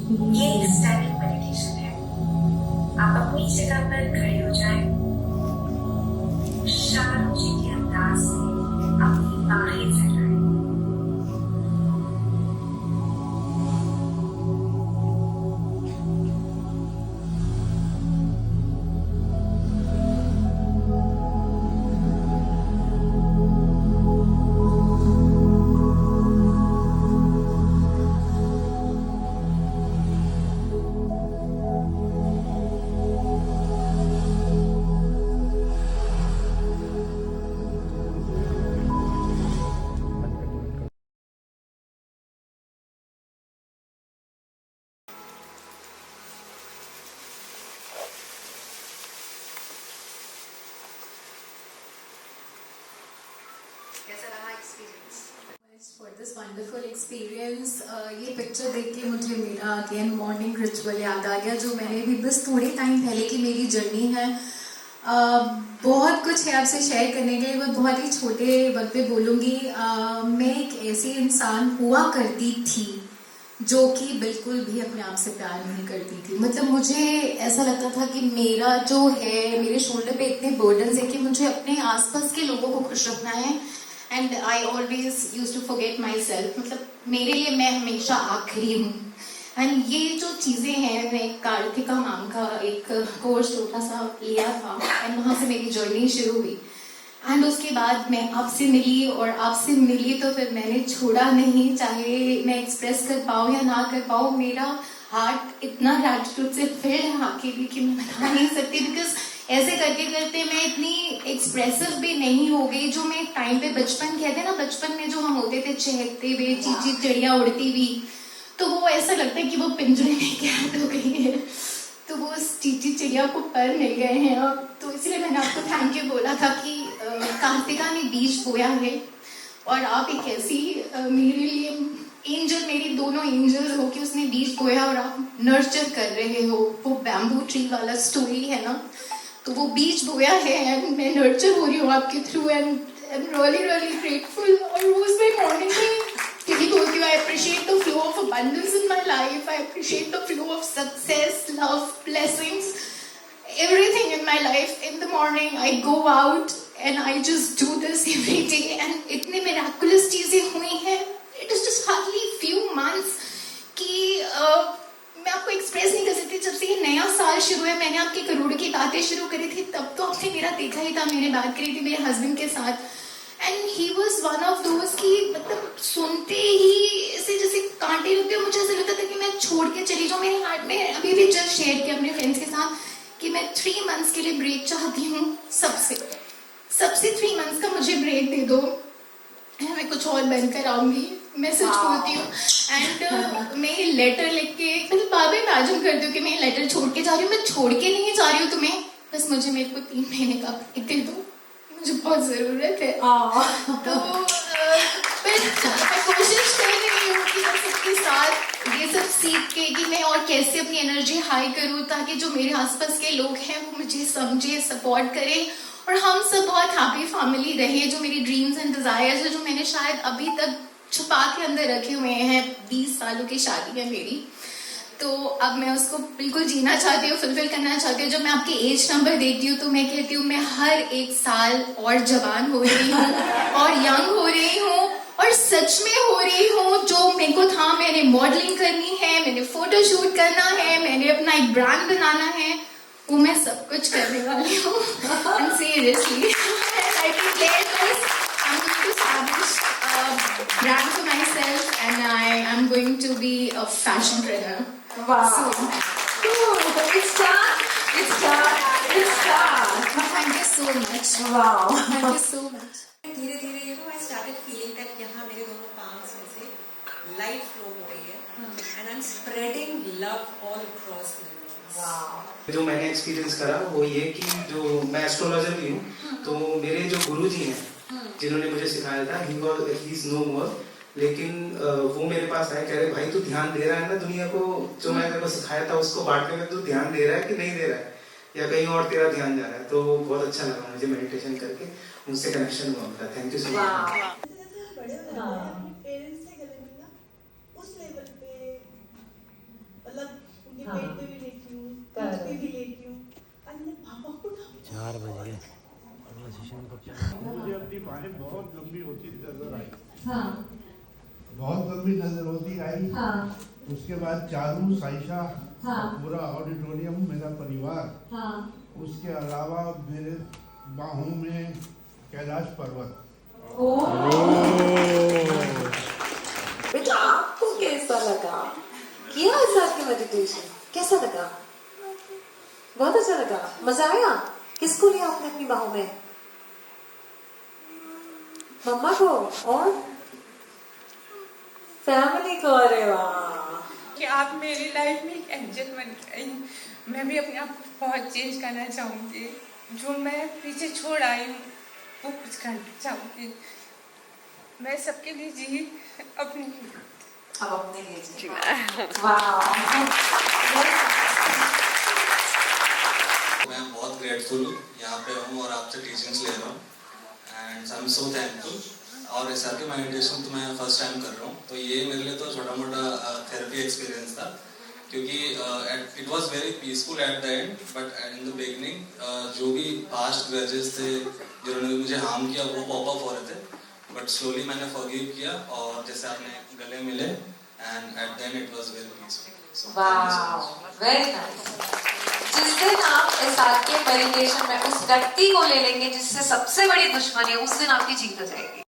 ये एक standing meditation है। आप अपनी जगह पर खड़े हो जाएं, शांति के अंदाज से अपनी बाहें फैलाएं। कैसा रहा experience? For this wonderful experience, ये पिक्चर देख के मुझे मेरा अगेन मॉर्निंग रिचुअल याद आ गया, जो मैंने भी बस थोड़े टाइम पहले की मेरी जर्नी है। बहुत कुछ है आपसे शेयर करने के लिए, मैं बहुत ही छोटे वक्त पे बोलूँगी। मैं एक ऐसी इंसान हुआ करती थी जो कि बिल्कुल भी अपने आप से प्यार नहीं करती थी। मतलब मुझे ऐसा लगता था कि मेरा जो है, मेरे शोल्डर पे इतने बर्डन्स है कि मुझे अपने आसपास के लोगों को खुश रखना है। And I always use to forget myself. मतलब मेरे लिए मैं हमेशा आखिरी हूँ। एंड ये जो चीज़ें हैं, मैं कार्तिका मैम का एक कोर्स छोटा सा लिया था एंड वहाँ से मेरी जर्नी शुरू हुई। एंड उसके बाद मैं आपसे मिली, और आपसे मिली तो फिर मैंने छोड़ा नहीं, चाहे मैं एक्सप्रेस कर पाऊँ या ना कर पाऊँ। मेरा हार्ट इतना ग्रैटिट्यूड से फिल्ड है आपके लिए कि मैं बता नहीं सकती। बिकॉज ऐसे करते करते मैं इतनी एक्सप्रेसिव भी नहीं हो गई, जो मैं एक टाइम पे बचपन कहते हैं ना, बचपन में जो हम होते थे चहकते हुए, चीची चिड़िया उड़ती हुई, तो वो ऐसा लगता है कि वो पिंजरे में कैद हो गई है। तो वो उस चीची चिड़िया को पर मिल गए हैं अब। तो इसलिए मैंने आपको थैंक यू बोला था कि कार्तिका ने बीज बोया है, और आप एक ऐसी मेरे लिए एंजल, मेरी दोनों एंजल्स हो कि उसने बीज बोया और आप नर्चर कर रहे हो। वो बैम्बू ट्री वाला स्टोरी है ना, तो वो बीज बोया है एंड मैं नर्चर हो रही हूँ आपके through. And I am really really grateful. और रोज मैं मॉर्निंग में यही बोलती हूँ, I appreciate the flow of abundance in my life, I appreciate the flow of success, love, blessings, everything in my life. In the morning I go out and I just do this every day, and इतने miraculous चीजें हुई हैं। It is just hardly few months कि मैं आपको express नहीं कर सकती। जब से ये नया साल शुरू है, मैंने आपकी करोड़ की बातें शुरू करी थी, तब तो आपने मेरा देखा ही था। मैंने बात करी थी मेरे हस्बैंड के साथ, and he was one of those की मतलब सुनते ही ऐसे जैसे कांटे लगते। मुझे ऐसा लगता था कि मैं छोड़ के चली जाऊँ। मेरे हार्ट में अभी भी जस्ट शेयर किया अपने फ्रेंड्स के साथ कि मैं 3 मंथ्स के लिए ब्रेक चाहती हूँ सबसे 3 मंथ्स का मुझे ब्रेक दे दो, मैं कुछ और बनकर आऊंगी। मैं सच बोलती हूँ। एंड मैं ये लेटर लिख के, मतलब बाबा इमेजिन करती हूँ कि मैं ये लेटर छोड़ के जा रही हूँ। मैं छोड़ के नहीं जा रही हूँ तुम्हें, बस मुझे मेरे को 3 महीने का ब्रेक दे दो, मुझे बहुत ज़रूरत है। तो मैं कोशिश कर रही हूँ कि मैं सबके साथ ये सब सीख के कि मैं और कैसे अपनी एनर्जी हाई करूँ, ताकि जो मेरे आसपास के लोग हैं वो मुझे समझे, सपोर्ट करें, और हम सब बहुत हैप्पी फैमिली रहे। जो मेरी ड्रीम्स एंड डिज़ायर्स है, जो मैंने शायद अभी तक छुपा के अंदर रखे हुए हैं, 20 सालों की शादी है मेरी, तो अब मैं उसको बिल्कुल जीना चाहती हूँ, फुलफिल करना चाहती हूँ। जब मैं आपके एज नंबर देखती हूँ तो मैं कहती हूँ मैं हर एक साल और जवान हो रही हूँ और यंग हो रही हूँ, और सच में हो रही हूँ। जो मेरे को था, मैंने मॉडलिंग करनी है, मैंने फोटो शूट करना है, मैंने अपना एक ब्रांड बनाना है, वो मैं सब कुछ करने वाली हूँ। And seriously, I declare this. I'm going to establish a brand for myself, and I am going to be a fashion trainer. Wow. So, It's done. It's done. It's done. thank you so much. Wow. Thank you so much. धीरे धीरे I started feeling that यहाँ मेरे दोनों palms में से light flow हो रही है, and I'm spreading love all across the universe. Wow. जो मैंने एक्सपीरियंस करा वो ये कि जो मैं एस्ट्रोलॉजर भी हूँ, तो मेरे जो गुरुजी हैं जिन्होंने मुझे सिखाया था, ही इज नो मोर, लेकिन वो मेरे पास आए, कह रहे भाई तू ध्यान दे रहा है ना दुनिया को, जो मैंने तेरे को सिखाया था उसको बांटने में, तू ध्यान दे रहा है कि नहीं दे रहा है, या कहीं और तेरा ध्यान जा रहा है। तो बहुत अच्छा लगा मुझे मेडिटेशन करके, उनसे कनेक्शन हुआ मेरा। Thank you so much. मुझे अपनी बाहें बहुत लंबी होती नजर आई, हाँ बहुत लंबी नजर होती आई। हाँ उसके बाद चारू, साइशा, हाँ। पूरा ऑडिटोरियम मेरा परिवार, हाँ। उसके अलावा मेरे बाहों में कैलाश पर्वत। बेटा आपको कैसा लगा? किया SRK मेडिटेशन? कैसा लगा? बहुत अच्छा लगा, मजा आया? किसको लिया आपने अपनी बाहों में? मम्मा को और फैमिली को? अरे वाह, कि आप मेरी लाइफ में एक एंजल बन के आई। मैं भी अपने आप को बहुत चेंज करना चाहूँगी। जो मैं पीछे छोड़ आई हूँ वो कुछ करना चाहूँगी। मैं सबके लिए जी अपनी अब अपने लिए जी। वाह, मैं बहुत ग्रेटफुल हूँ यहाँ पे हूँ और आपसे टीचिंग्स ले रहा हूँ and I am so thankful. और SRK मेडिटेशन तो मैं फर्स्ट टाइम कर रहा हूँ, तो ये मेरे लिए तो छोटा मोटा थेरेपी एक्सपीरियंस था, क्योंकि it was very peaceful at the end, but in the beginning जो भी पास्ट ग्रजेस थे जिन्होंने मुझे हार्म किया वो पॉप अप हो रहे थे, बट स्लोली मैंने फॉरगिव किया और जैसे आपने गले मिले and at the end it was very peaceful. वाह, वेरी नाइस। जिस दिन आप SRK मेडिटेशन में उस व्यक्ति को ले लेंगे जिससे सबसे बड़ी दुश्मनी है, उस दिन आपकी जीत हो जाएगी।